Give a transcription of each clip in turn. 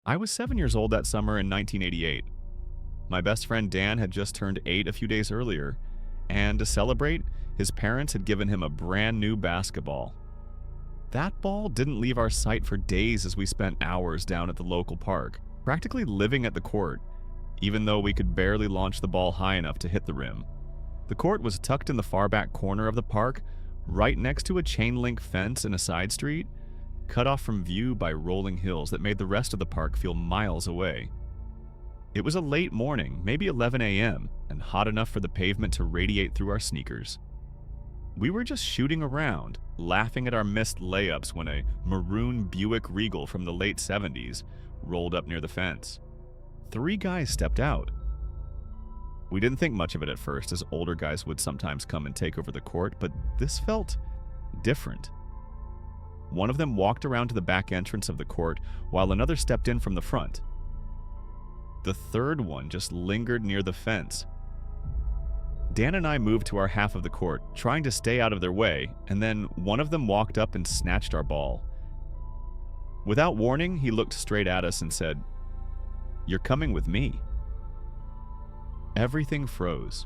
I was 7 years old that summer in 1988. My best friend Dan had just turned 8 a few days earlier, and to celebrate, his parents had given him a brand new basketball. That ball didn't leave our sight for days as we spent hours down at the local park, practically living at the court, even though we could barely launch the ball high enough to hit the rim. The court was tucked in the far back corner of the park, right next to a chain link fence in a side street, cut off from view by rolling hills that made the rest of the park feel miles away. It was a late morning, maybe 11 a.m., and hot enough for the pavement to radiate through our sneakers. We were just shooting around, laughing at our missed layups when a maroon Buick Regal from the late 70s rolled up near the fence. 3 guys stepped out. We didn't think much of it at first, as older guys would sometimes come and take over the court, but this felt different. One of them walked around to the back entrance of the court, while another stepped in from the front. The third one just lingered near the fence. Dan and I moved to our half of the court, trying to stay out of their way, and then one of them walked up and snatched our ball. Without warning, he looked straight at us and said, "You're coming with me." Everything froze.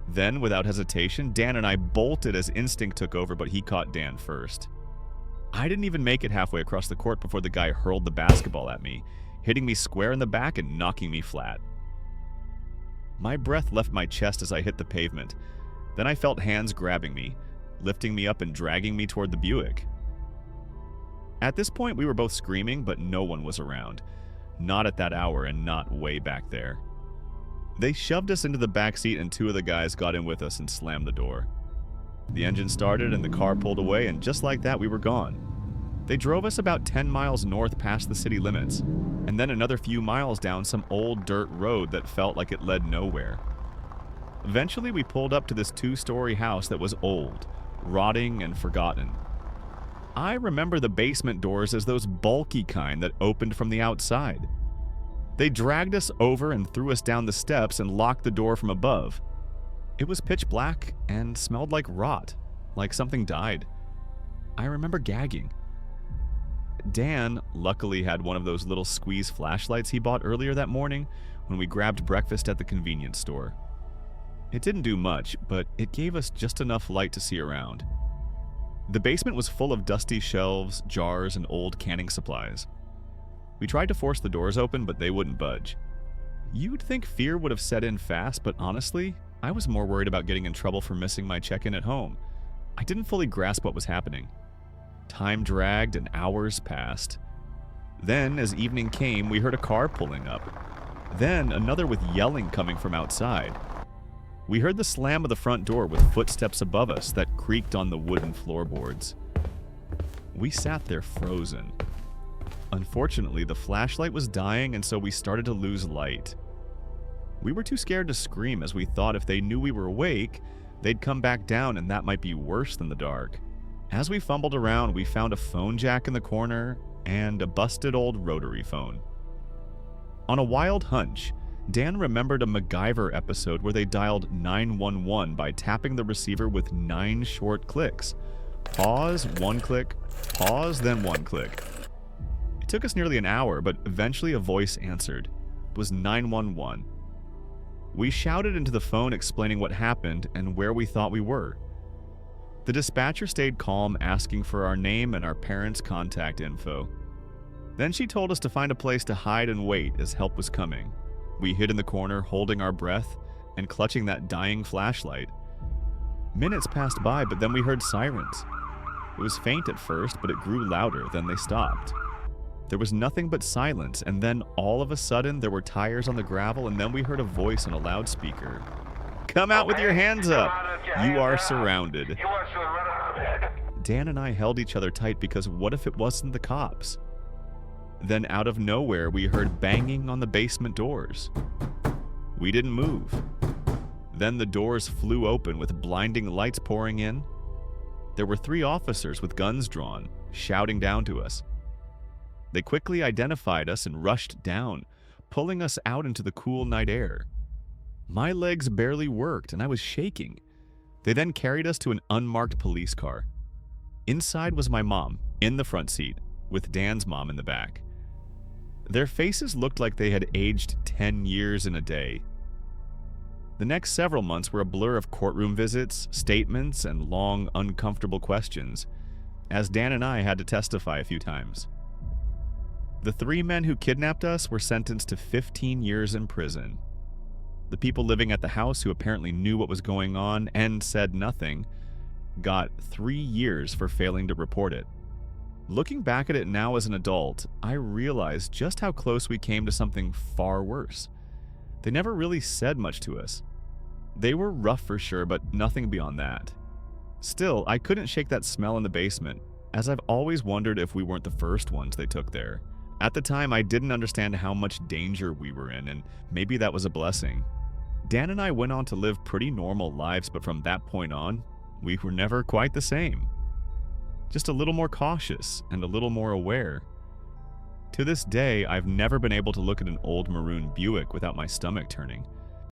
Then, without hesitation, Dan and I bolted as instinct took over, but he caught Dan first. I didn't even make it halfway across the court before the guy hurled the basketball at me, hitting me square in the back and knocking me flat. My breath left my chest as I hit the pavement. Then I felt hands grabbing me, lifting me up and dragging me toward the Buick. At this point, we were both screaming, but no one was around. Not at that hour and not way back there. They shoved us into the back seat and 2 of the guys got in with us and slammed the door. The engine started and the car pulled away, and just like that, we were gone. They drove us about 10 miles north past the city limits, and then another few miles down some old dirt road that felt like it led nowhere. Eventually, we pulled up to this 2-story house that was old, rotting, and forgotten. I remember the basement doors as those bulky kind that opened from the outside. They dragged us over and threw us down the steps and locked the door from above. It was pitch black and smelled like rot, like something died. I remember gagging. Dan luckily had one of those little squeeze flashlights he bought earlier that morning when we grabbed breakfast at the convenience store. It didn't do much, but it gave us just enough light to see around. The basement was full of dusty shelves, jars, and old canning supplies. We tried to force the doors open, but they wouldn't budge. You'd think fear would have set in fast, but honestly, I was more worried about getting in trouble for missing my check-in at home. I didn't fully grasp what was happening. Time dragged and hours passed. Then, as evening came, we heard a car pulling up. Then, another with yelling coming from outside. We heard the slam of the front door with footsteps above us that creaked on the wooden floorboards. We sat there frozen. Unfortunately, the flashlight was dying, and so we started to lose light. We were too scared to scream, as we thought if they knew we were awake, they'd come back down and that might be worse than the dark. As we fumbled around, we found a phone jack in the corner and a busted old rotary phone. On a wild hunch, Dan remembered a MacGyver episode where they dialed 911 by tapping the receiver with 9 short clicks. Pause, 1 click, pause, then 1 click. It took us nearly an hour, but eventually a voice answered. It was 911. We shouted into the phone explaining what happened and where we thought we were. The dispatcher stayed calm, asking for our name and our parents' contact info. Then she told us to find a place to hide and wait as help was coming. We hid in the corner, holding our breath and clutching that dying flashlight. Minutes passed by, but then we heard sirens. It was faint at first, but it grew louder, then they stopped. There was nothing but silence, and then all of a sudden there were tires on the gravel, and then we heard a voice on a loudspeaker. "Come out with your hands up! You are surrounded." Dan and I held each other tight because what if it wasn't the cops? Then out of nowhere we heard banging on the basement doors. We didn't move. Then the doors flew open with blinding lights pouring in. There were 3 officers with guns drawn, shouting down to us. They quickly identified us and rushed down, pulling us out into the cool night air. My legs barely worked and I was shaking. They then carried us to an unmarked police car. Inside was my mom, in the front seat, with Dan's mom in the back. Their faces looked like they had aged 10 years in a day. The next several months were a blur of courtroom visits, statements, and long, uncomfortable questions, as Dan and I had to testify a few times. The 3 men who kidnapped us were sentenced to 15 years in prison. The people living at the house, who apparently knew what was going on and said nothing, got 3 years for failing to report it. Looking back at it now as an adult, I realized just how close we came to something far worse. They never really said much to us. They were rough for sure, but nothing beyond that. Still, I couldn't shake that smell in the basement, as I've always wondered if we weren't the first ones they took there. At the time, I didn't understand how much danger we were in, and maybe that was a blessing. Dan and I went on to live pretty normal lives, but from that point on, we were never quite the same. Just a little more cautious and a little more aware. To this day, I've never been able to look at an old maroon Buick without my stomach turning.